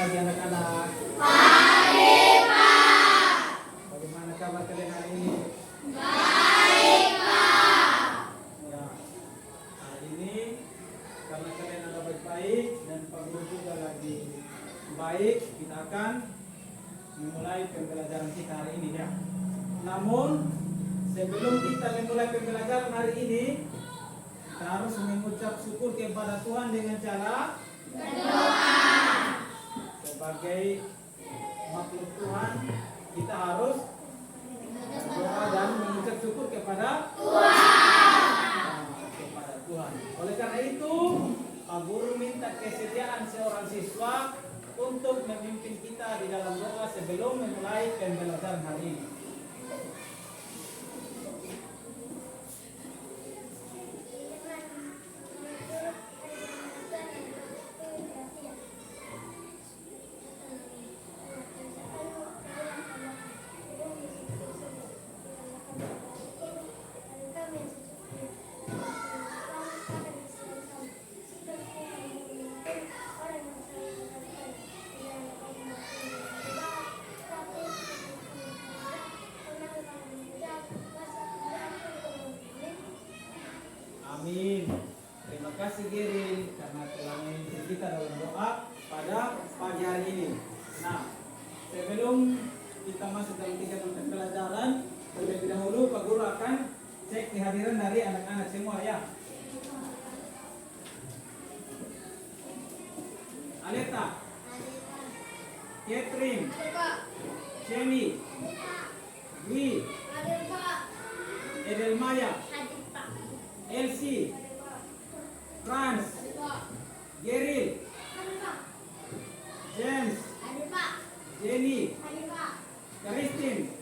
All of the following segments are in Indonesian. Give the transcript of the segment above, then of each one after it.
pagi anak-anak? Baik, Pak. Bagaimana kabar kalian hari ini? Baik, Pak. Ya, hari ini karena kalian ada baik-baik dan Pak Guru juga lagi baik, kita akan memulai pembelajaran kita hari ini ya. Namun sebelum kita memulai pembelajaran hari ini, kita harus mengucap syukur kepada Tuhan dengan cara Berdoa. sebagai makhluk Tuhan, kita harus berdoa dan mengucap syukur kepada kepada Tuhan. Oleh karena itu, Pak Guru minta kesediaan seorang siswa untuk memimpin kita di dalam doa sebelum memulai pembelajaran hari ini. Amin. Terima kasih Giring karena telah memimpin kita dalam doa pada pagi hari ini. Nah, sebelum kita masuk dalam kegiatan pembelajaran, terlebih dahulu Pak Guru akan cek kehadiran dari anak-anak semua ya. Aleta, Catherine, Jenny, Dwi, Edelmaya, Elsie, Franz, Geril, James, Jenny, Christine.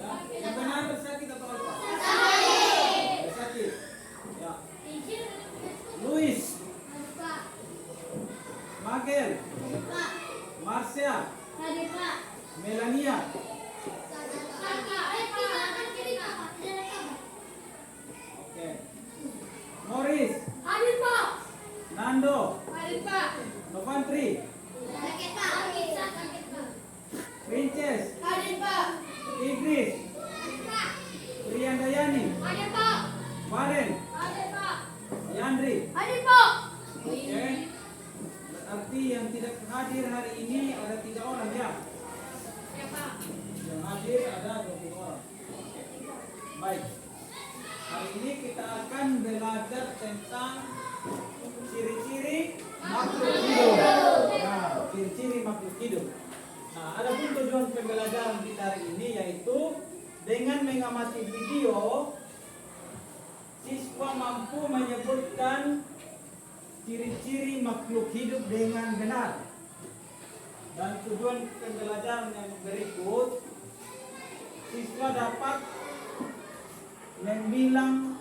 Ya, yang benar sakit atau apa? Sakit. Ya. Luis, Magel, Marcia, Melania, oke, Morris, Nando, Novantri, Princess, Igris, Priyandayani, Maren, Yandri. Oke. Berarti yang tidak hadir hari ini ada 3 orang ya. Yang hadir ada 20 orang. Oke. Baik. Hari ini kita akan belajar tentang ciri-ciri makhluk hidup. Nah, ciri-ciri makhluk hidup. Nah, ada pun tujuan pembelajaran kita hari ini yaitu dengan mengamati video, siswa mampu menyebutkan ciri-ciri makhluk hidup dengan benar. Dan tujuan pembelajaran yang berikut, siswa dapat membilang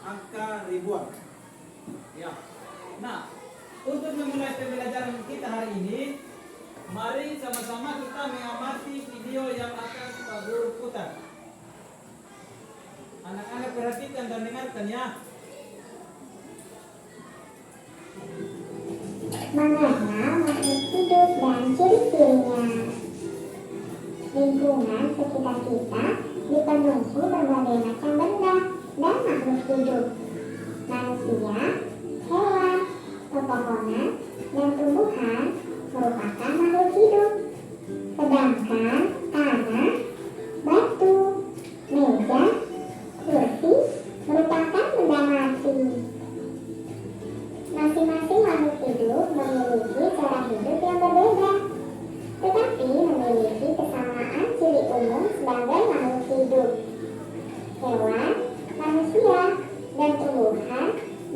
angka ribuan. Ya. Nah, untuk memulai pembelajaran kita hari ini, mari sama-sama kita mengamati video yang akan Pak Guru putar. Anak-anak perhatikan dan dengarkan ya. Mengenal makhluk hidup dan ciri-cirinya. Lingkungan sekitar kita dipenuhi berbagai macam benda dan makhluk hidup. Manusia, hewan, pepohonan, dan tumbuhan merupakan makhluk hidup. Sedangkan tanah, batu, meja, kursi merupakan benda mati. Masing-masing makhluk hidup memiliki cara hidup yang berbeda, tetapi memiliki kesamaan ciri umum sebagai makhluk hidup. Hewan, manusia, dan tumbuhan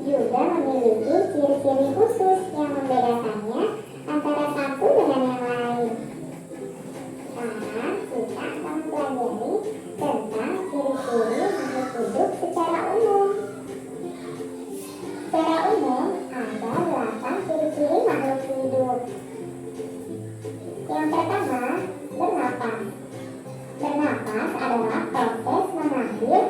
juga memiliki ciri-ciri khusus yang membedakannya antara satu dengan yang lain. Sekarang kita akan mempelajari tentang ciri-ciri makhluk hidup secara umum. Secara umum, ada 8 ciri-ciri makhluk hidup. Yang pertama, bernapas. Bernapas adalah proses mengambil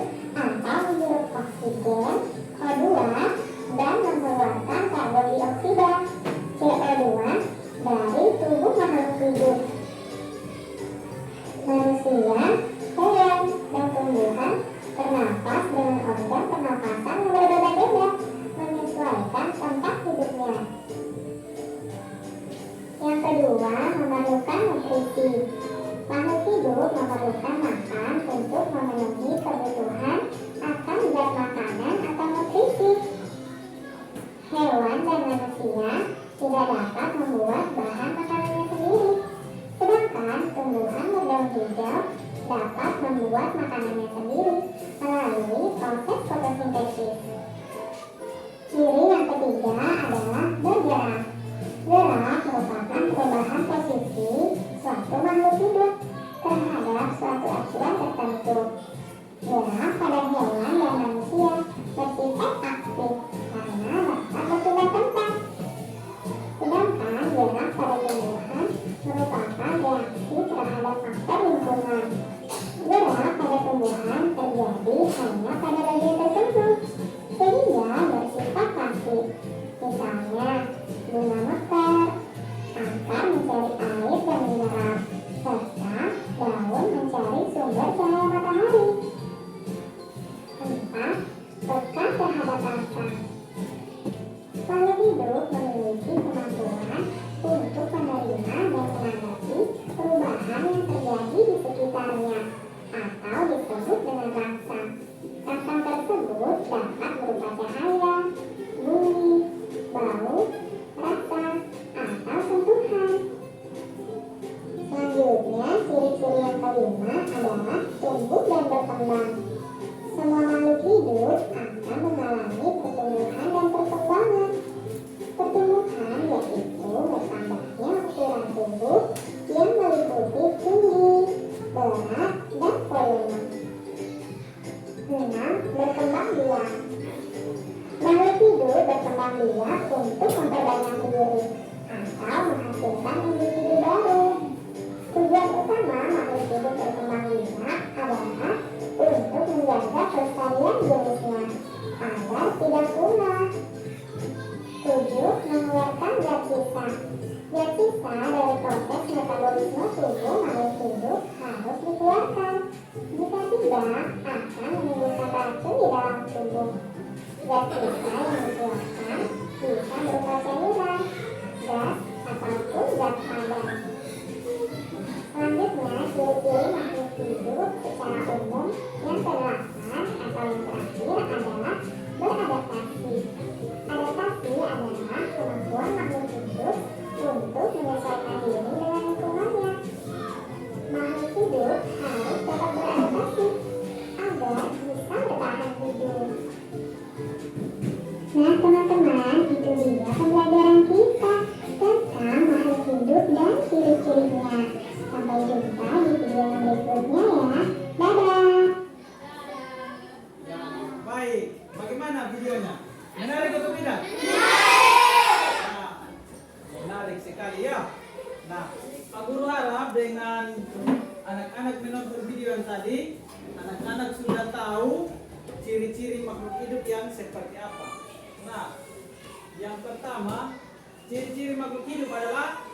hanya pada bagian tertentu, sehingga bersifat pasif. Misalnya, bunga mekar, akar mencari air dan mineral, serta daun mencari sumber cahaya matahari. 4. Peka terhadap rasa. Makhluk hidup memiliki kemampuan untuk menerima dan menanggapi perubahan yang terjadi di sekitarnya, atau disebut dengan rasa. Rasa tersebut dapat berupa cahaya, bunyi, bau, rasa, atau sentuhan. Selanjutnya, ciri-ciri yang kelima adalah tumbuh dan berkembang. Semua makhluk hidup akan mengalami pertumbuhan dan perkembangan. Pertumbuhan yaitu bertambahnya ukuran tubuh yang meliputi tinggi, berat, dan volume. 6. Berkembang biak. Makhluk hidup berkembang biak untuk memperbanyak diri atau menghasilkan individu baru. Tujuan utama makhluk hidup berkembang biak adalah untuk menjaga kelestarian jenisnya agar tidak punah. 7. Mengeluarkan zat sisa. Zat sisa dari proses metabolisme tubuh makhluk hidup harus dikeluarkan. Jika tidak, akan menimbulkan racun di dalam tubuh. Zat sisa yang dikeluarkan bisa berupa cairan, gas, ataupun zat padat. Selanjutnya, ciri-ciri makhluk hidup secara umum yang ke-8 atau yang terakhir adalah beradaptasi. Adaptasi adalah kemampuan makhluk hidup untuk menyesuaikan diri dengan lingkungannya. Makhluk hidup harus dapat beradaptasi agar bisa bertahan hidup. Nah teman-teman, itu dia pembelajaran kita tentang makhluk hidup dan ciri-cirinya. Sampai jumpa di video yang berikutnya ya. Dadah. Ya, baik. Bagaimana videonya? Menarik atau tidak? Nah, menarik sekali ya. Nah, Pak Guru harap dengan anak-anak menonton video yang tadi, anak-anak sudah tahu ciri-ciri makhluk hidup yang seperti apa. Nah, yang pertama, ciri-ciri makhluk hidup adalah,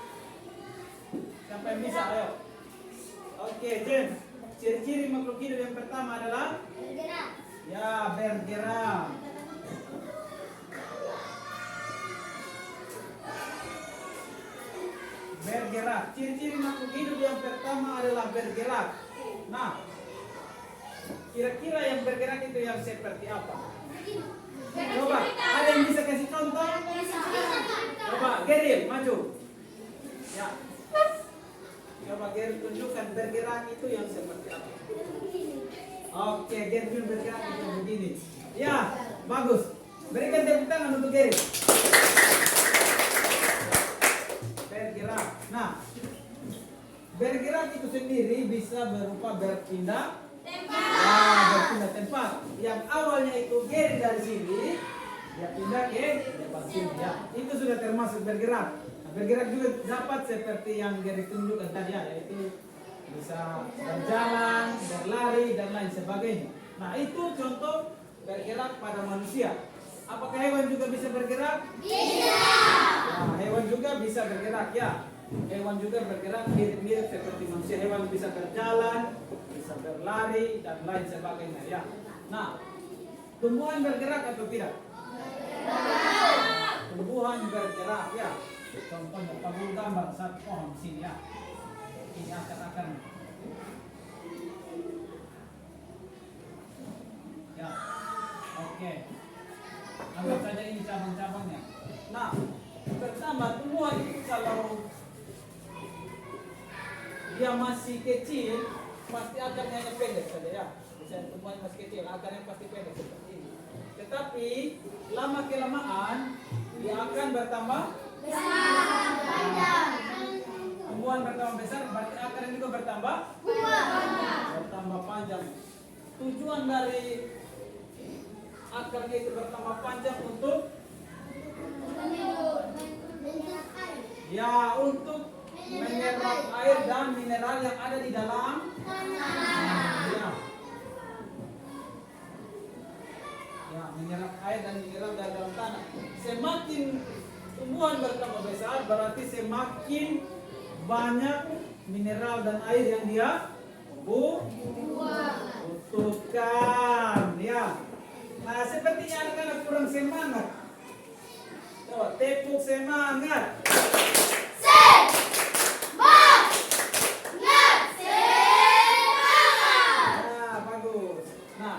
siapa yang bisa? Ayo. Oke, Jen. Ciri-ciri makhluk hidup yang pertama adalah Bergerak. ya, bergerak. Bergerak. Ciri-ciri makhluk hidup yang pertama adalah bergerak. Nah, kira-kira yang bergerak itu yang seperti apa? Coba, ada yang bisa kasih contoh? Coba, Geril, maju. Ya. Coba Geril tunjukkan bergerak itu yang seperti apa? Oke, Geril bergerak itu begini. Ya, bagus. Berikan tepuk tangan untuk Geril. Bergerak. Nah, bergerak itu sendiri bisa berupa berpindah berpindah tempat. Yang awalnya itu Geril dari sini, dia pindah ke depan sini ya. Itu sudah termasuk bergerak. Nah, bergerak juga dapat seperti yang Geril tunjukkan tadi ya, yaitu bisa berjalan, berlari dan lain sebagainya. Nah, itu contoh bergerak pada manusia. Apakah hewan juga bisa bergerak? Bisa. Nah, hewan juga bisa bergerak ya. Hewan juga bergerak mirip-mirip seperti manusia. Hewan bisa berjalan, bisa berlari dan lain sebagainya ya. Nah, tumbuhan bergerak atau tidak? Tumbuhan bergerak ya. Contohnya tabung gambar satu pohon di sini ya. Ini akar-akarnya. Ya, oke. Anggap saja ini cabang-cabangnya. Nah, pertama tumbuhan itu kalau dia masih kecil, pasti akarnya hanya pendek saja ya. Misalnya tumbuhan masih kecil, akarnya pasti pendek seperti ini. Tetapi lama kelamaan dia akan bertambah besar. Tumbuhan bertambah besar, berarti akarnya juga bertambah panjang. Tujuan dari akarnya itu bertambah panjang untuk ya, untuk menyerap air dan mineral yang ada di dalam tanah. Ya. menyerap air dan mineral dari dalam tanah. Semakin tumbuhan bertambah besar, berarti semakin banyak mineral dan air yang dia butuhkan. Ya. Nah, sepertinya anak-anak kurang semangat. Coba tepuk semangat. Nah, bagus. Nah,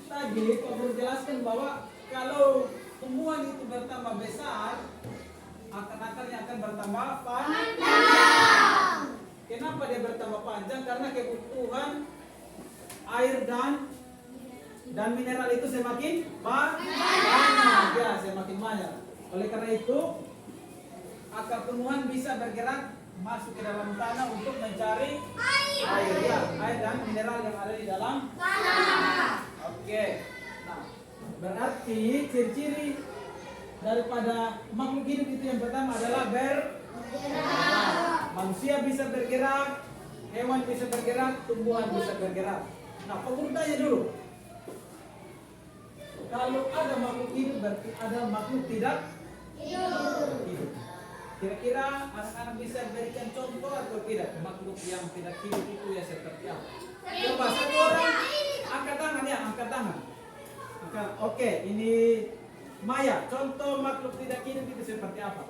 tadi Pak Guru jelaskan bahwa kalau tumbuhan itu bertambah besar, akar-akarnya akan bertambah panjang. Kenapa dia bertambah panjang? Karena kebutuhan air dan mineral itu semakin banyak, ya, semakin banyak. Oleh karena itu, akar tumbuhan bisa bergerak masuk ke dalam tanah untuk mencari air, ya, air dan mineral yang ada di dalam tanah. Oke. Nah, berarti ciri-ciri daripada makhluk hidup itu yang pertama adalah manusia bisa bergerak, hewan bisa bergerak, tumbuhan bisa bergerak. Nah, Pak Guru tanya dulu. Kalau ada makhluk hidup berarti ada makhluk tidak hidup. Kira-kira anak-anak bisa berikan contoh atau tidak makhluk yang tidak hidup itu ya seperti apa? Coba satu orang angkat tangan ya, angkat tangan. Oke, ini Maya, contoh makhluk tidak hidup itu seperti apa?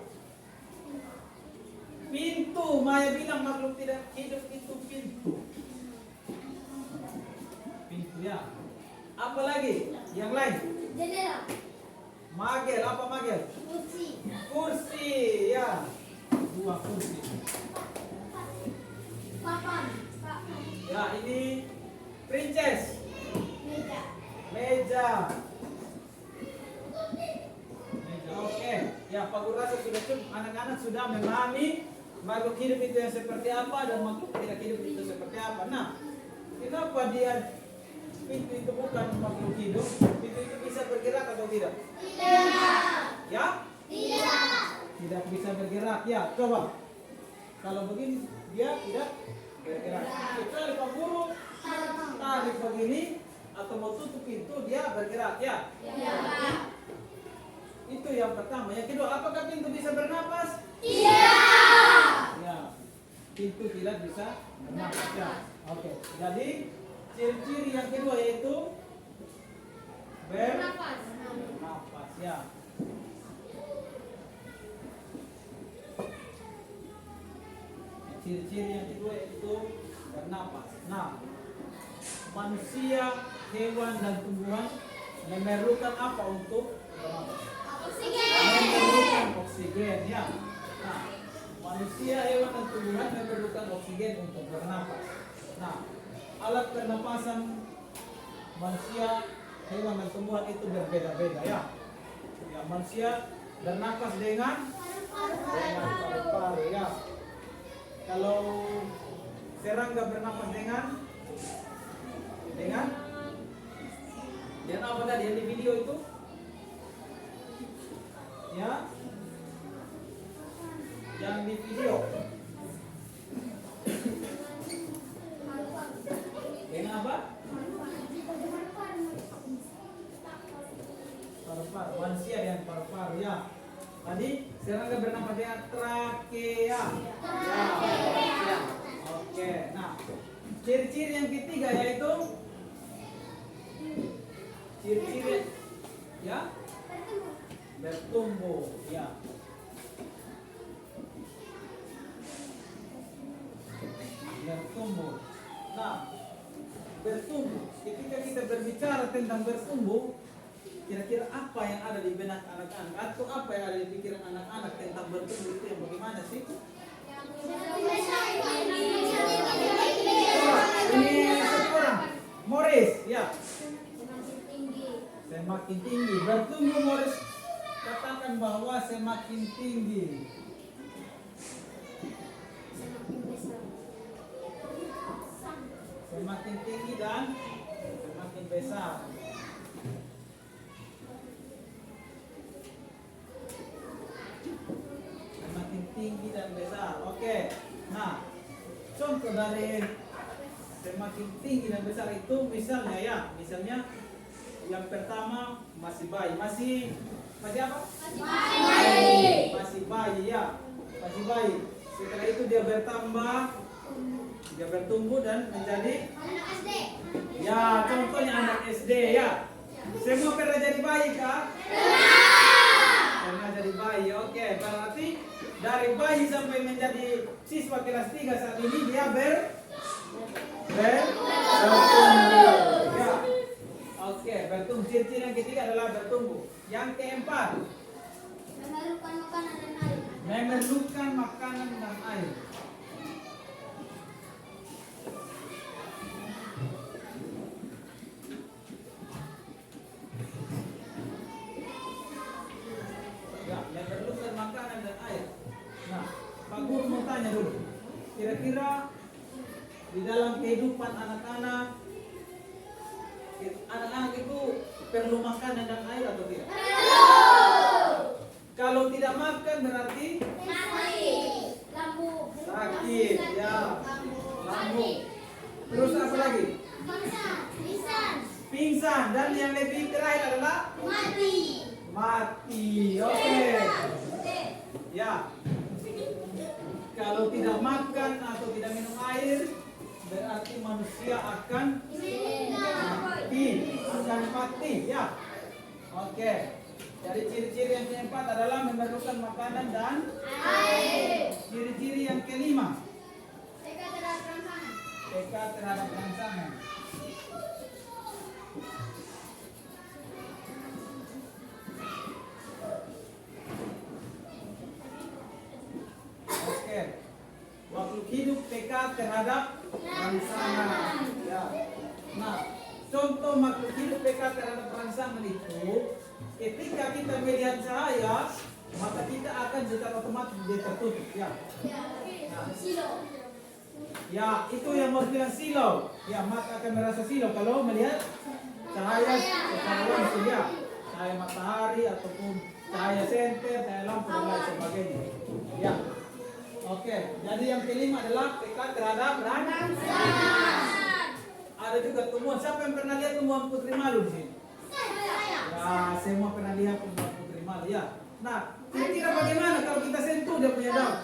Pintu, Maya bilang makhluk tidak hidup itu pintu. Pintu ya. Apa lagi? Yang lain? Jendela. Magel, apa magel? Kursi. Kursi, ya. 2 kursi. Papan. Ya, ini princess. Meja. Meja. Oke. Ya, Pak Guru rasa sudah cukup. Anak-anak sudah memahami makhluk hidup itu yang seperti apa dan makhluk tidak hidup itu seperti apa. Nah, kenapa dia pintu itu bukan makhluk hidup? Pintu itu bisa bergerak atau tidak? Tidak. Ya? Tidak. Tidak bisa bergerak. Ya, coba. Kalau begini dia tidak bergerak. Kecuali Pak Guru tarik begini atau mau tutup pintu dia bergerak, ya? Ya. Itu yang pertama. Yang kedua, apakah pintu bisa bernapas? Tidak. Ya, pintu tidak bisa bernapas. Ya. Oke. Jadi ciri-ciri yang kedua yaitu bernapas. Ya. Ciri-ciri yang kedua yaitu bernapas. Nah, manusia, hewan dan tumbuhan memerlukan apa untuk bernapas? Memerlukan oksigen, ya. Nah, manusia, hewan dan tumbuhan memerlukan oksigen untuk bernapas. Nah, alat pernapasan manusia, hewan dan tumbuhan itu berbeda-beda, ya. Ya, manusia bernapas dengan paru-paru, ya. Kalau serangga bernapas dengan apa tadi yang di video itu? Ya, yang di video dengan apa? Paru-paru. Manusia dengan paru-paru, ya. Tadi serangga bernafas dengan trakea. Ya. Oke. Nah, ciri-ciri yang ketiga yaitu ciri-ciri ya bertumbuh, ya. Bertumbuh. Nah, bertumbuh. Ketika kita berbicara tentang bertumbuh, kira-kira apa yang ada di benak anak-anak atau apa yang ada di pikiran anak-anak tentang bertumbuh itu yang bagaimana sih? Ini seorang Morris, ya. Semakin tinggi. Bertumbuh Morris katakan bahwa semakin tinggi. Semakin tinggi dan semakin besar. Semakin tinggi dan besar. Oke. Nah, contoh dari semakin tinggi dan besar itu misalnya, ya, misalnya Yang pertama masih bayi, masih apa? Masih bayi ya, masih bayi. Setelah itu dia bertambah, dia bertumbuh dan menjadi Anak SD. ya, contohnya anak SD ya. Semua pernah jadi bayi kah? Pernah jadi bayi. Oke, berarti dari bayi sampai menjadi siswa kelas 3 saat ini dia bertumbuh. Ya. Oke, bertumbuh. Ciri-ciri yang ketiga adalah bertumbuh. Yang keempat, Memerlukan makanan dan air. memerlukan makanan dan air. Ya, memerlukan makanan dan air. Nah, Pak Guru mau tanya dulu. Kira-kira di dalam kehidupan anak-anak itu perlu makanan dan air atau tidak? Kalau tidak makan berarti sakit, ya. Lambung. Terus apa lagi? Pingsan. Dan yang lebih terakhir adalah mati. Oke. Ya. Kalau tidak makan atau tidak minum air, berarti manusia akan mati. Ya. Oke. Jadi ciri-ciri yang keempat adalah memerlukan makanan dan Air. ciri-ciri yang kelima, Teka terhadap rangsangan. peka terhadap rangsangan. Oke. Makhluk hidup peka terhadap rangsangan. Ya. Nah, contoh makhluk hidup peka terhadap rangsangan itu, ketika kita melihat cahaya, mata kita akan secara otomatis dia tertutup. Ya. Silo. Ya, itu yang mau bilang silau. Ya, mata akan merasa silau kalau melihat cahaya secara langsung ya. Cahaya matahari ataupun cahaya senter, cahaya lampu dan lain sebagainya. Ya. Oke, jadi yang kelima adalah peka terhadap rangsangan. Ada juga tumbuhan. Siapa yang pernah lihat tumbuhan putri malu di sini? Ya, semua pernah lihat tumbuhan putri malu ya. Nah, kira-kira bagaimana kalau kita sentuh dia punya daun?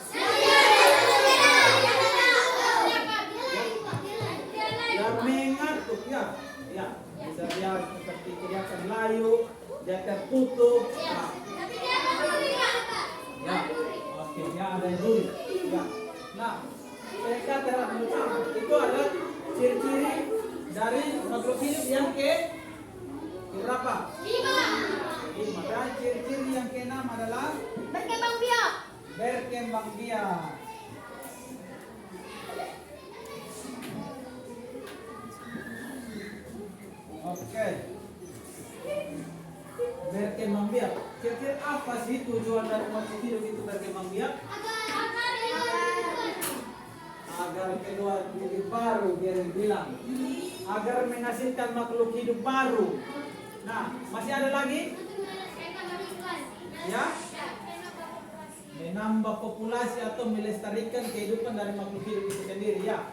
Yang mengatuk ya. Ya, bisa dia seperti kelihatan layu, dia tertutup. Nah, ya, oke, dia ada yang duri. Ya. Nah, peka terhadap rangsangan itu adalah ciri-ciri dari makhluk hidup yang berapa? 5. Dan ciri-ciri yang keenam adalah Berkembang biak. berkembang biak. Oke. Berkembang biak. Kira-kira apa sih tujuan dari makhluk hidup itu berkembang biak? Agar keluar bibit baru, dia bilang. Agar menghasilkan makhluk hidup baru. Nah, masih ada lagi? Ya? Menambah populasi atau melestarikan kehidupan dari makhluk hidup itu sendiri ya.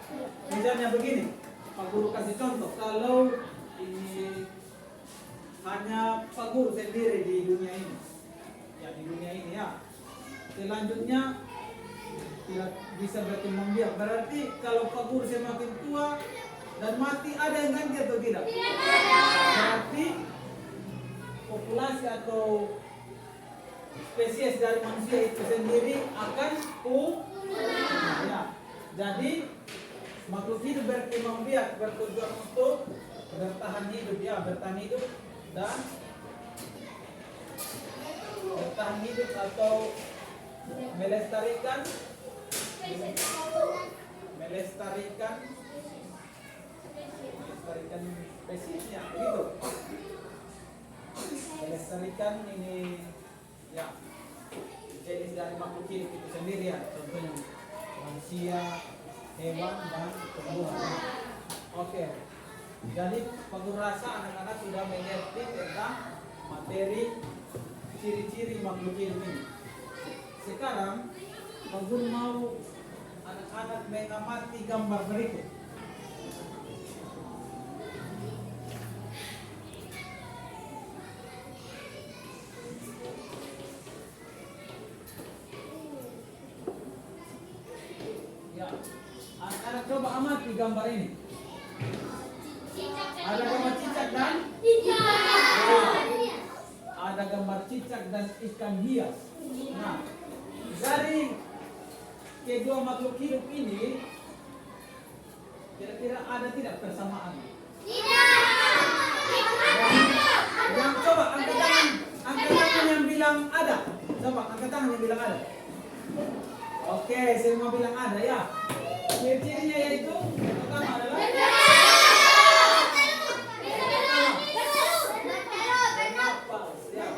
Misalnya begini, Pak Guru kasih contoh. Kalau ini hanya Pak Guru sendiri di dunia ini, ya di dunia ini ya. Selanjutnya tidak bisa berkembang biak. Berarti kalau Pak Guru semakin tua dan mati, ada yang ganti atau tidak? Berarti populasi atau spesies dari manusia itu sendiri akan punah. Ya. Jadi makhluk hidup berkembang biak bertujuan untuk bertahan hidup ya, bertahan hidup dan bertahan hidup atau melestarikan spesiesnya begitu. Melestarikan ini ya jenis dari makhluk hidup itu sendiri ya, contohnya manusia, hewan dan tumbuhan. Oke. Jadi Pak Guru rasa anak-anak sudah mengerti tentang materi ciri-ciri makhluk hidup ini. Sekarang Pak Guru mau anak-anak mengamati gambar berikut. coba amati gambar ini. Cicak dan Ada gambar cicak dan ada gambar cicak dan ikan hias. Nah, dari kedua makhluk hidup ini kira-kira ada tidak persamaan? Yang coba angkat tangan yang bilang ada. Coba angkat tangan yang bilang ada. Oke, semua bilang ada ya. Ciri-cirinya yaitu yang pertama adalah bernapas, ya.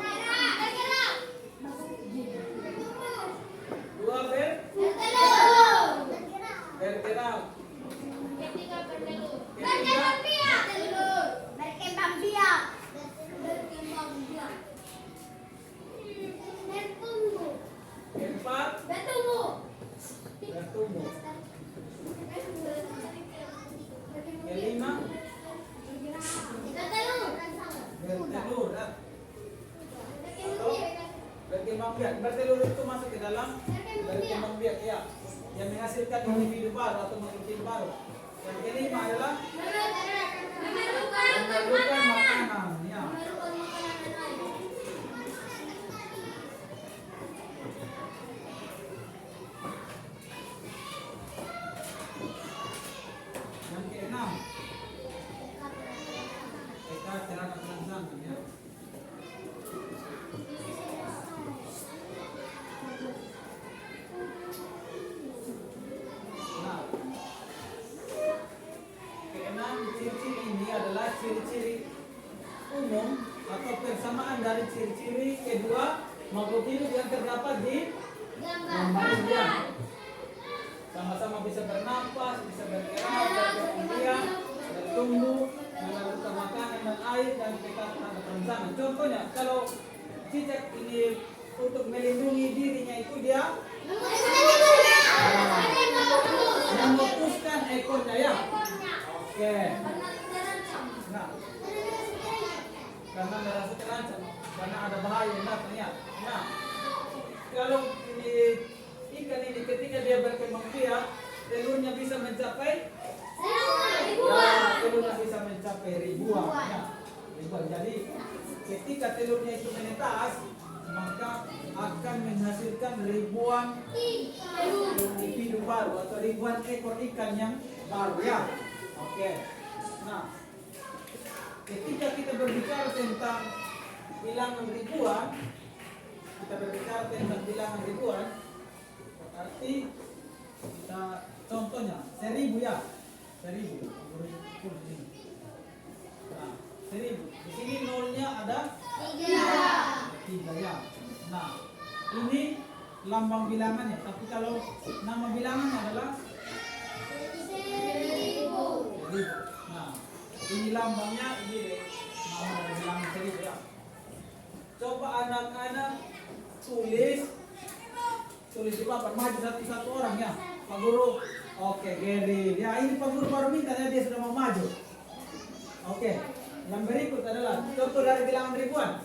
Dua bergerak. Ketiga keempat bertumbuh. Kelima bertelur. Berkembang biak. Bertelur itu masuk ke dalam berkembang biak ya. Yang menghasilkan individu baru atau makhluk hidup baru. Yang kelima adalah memerlukan makanan ya. Yang keenam mereka teranak langsangan ya. Nah, keenam ciri-ciri ini adalah ciri-ciri umum atau persamaan dari ciri-ciri kedua makhluk hidup yang terdapat di gambar ini. Sama-sama bisa bernapas, bisa bergerak, berkembang, bertumbuh, melakukan makanan dan air dan kita ada perangsangan. Contohnya, kalau cicak ini untuk melindungi dirinya itu dia memutuskan ekornya ya. Oke. Nah, karena merasa terancam, karena ada bahaya yang datang ya. Nah, kalau ini ikan ini ketika dia berkembang biak, telurnya bisa mencapai telurnya bisa mencapai ribuan ya. Ribuan. Jadi ketika telurnya itu menetas, maka akan menghasilkan ribuan individu baru atau ribuan ekor ikan yang baru ya. Oke. Nah, ketika kita berbicara tentang bilangan ribuan, berarti kita contohnya 1000 ya. 1000. Nah, 1000. Di sini nolnya ada 3 ya. Nah, ini lambang bilangannya. Tapi kalau nama bilangannya adalah 1000. Nah, ini lambangnya, ini deh. Nama bilangan 1000 ya. Coba anak-anak tulis di papan, maju satu-satu orang ya. Pak Guru. Oke, Geri. Ya, ini Pak Guru baru minta ya, dia sudah mau maju. Oke. Yang berikut adalah contoh dari bilangan ribuan.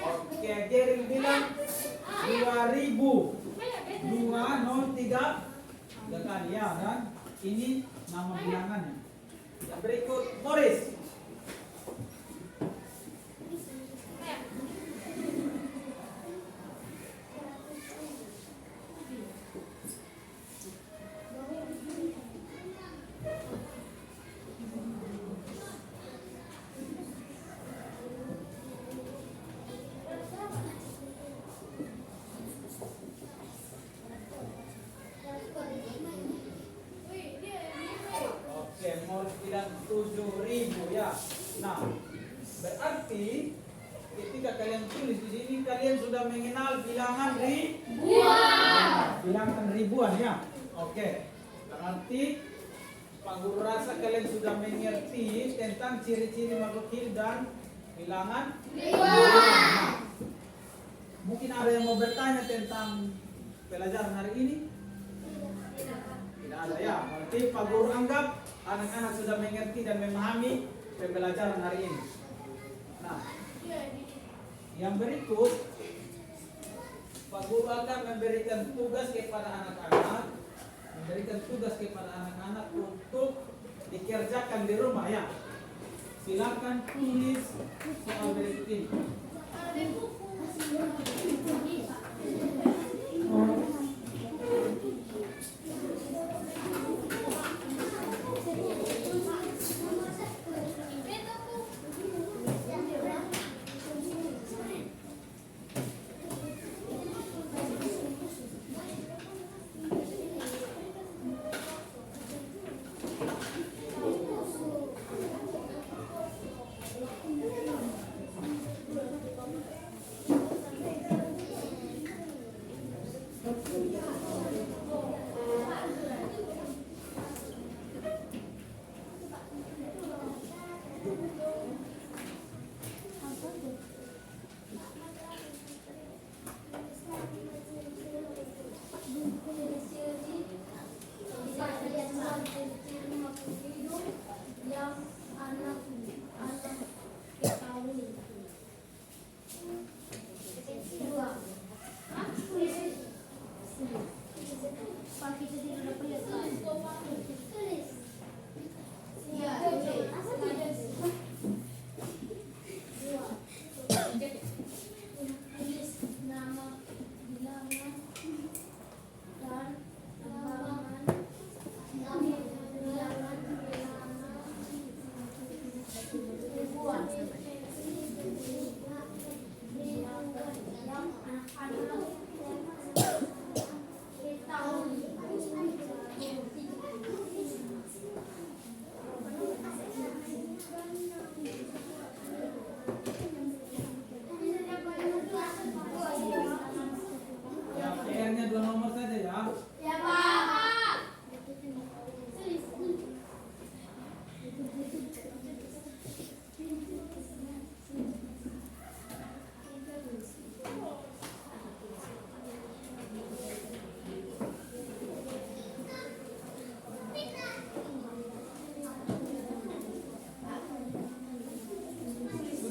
Oke, Geri bilang 2000. 203 kali ya, dan ini nama bilangannya. Yang berikut Boris. Morris bilang 7.000 ya. Nah, berarti ketika kalian tulis di sini kalian sudah mengenal bilangan ribuan. Bilangan ribuan ya. Oke. Berarti Pak Guru rasa kalian sudah mengerti tentang ciri-ciri makhluk hidup dan bilangan ribuan. Nah, mungkin ada yang mau bertanya tentang pelajaran hari ini? Tidak ada ya. Berarti Pak Guru anggap anak-anak sudah mengerti dan memahami pembelajaran hari ini. Nah, yang berikut Pak Guru akan memberikan tugas kepada anak-anak untuk dikerjakan di rumah ya. Silakan tulis soal berikut ini.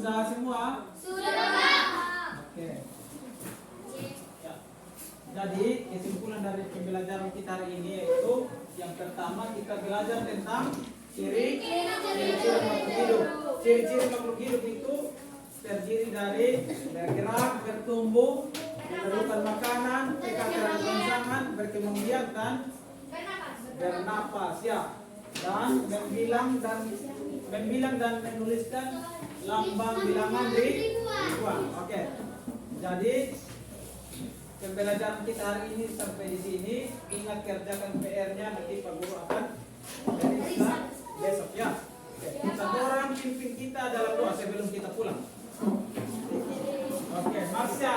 Sudah semua? Sudah, Pak. Oke. Ya. Jadi kesimpulan dari pembelajaran kita hari ini yaitu yang pertama kita belajar tentang ciri-ciri makhluk hidup. Ciri-ciri makhluk hidup itu terdiri dari bergerak, bertumbuh, memerlukan makanan, kekerasan rangsangan, berkembang biak dan bernapas ya. Dan membilang dan menuliskan lambang bilangan ribuan. Oke. Jadi pembelajaran kita hari ini sampai di sini. Ingat kerjakan PR-nya, nanti Pak Guru akan periksa besok ya. Oke. Satu orang pimpin kita dalam doa sebelum kita pulang. Oke, Marsha.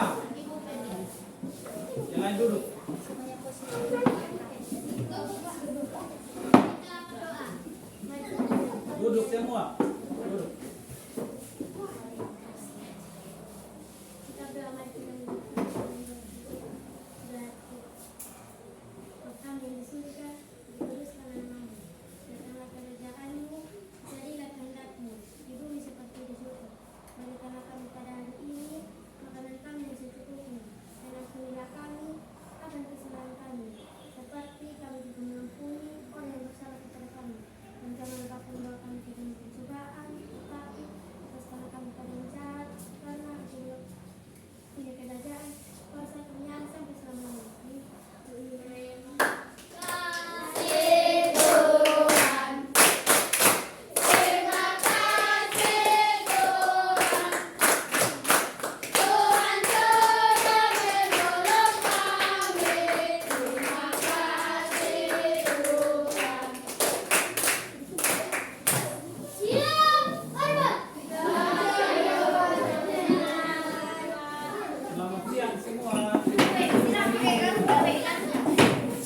Jalan dulu. Duduk semua. Duduk. Selamat siang semua.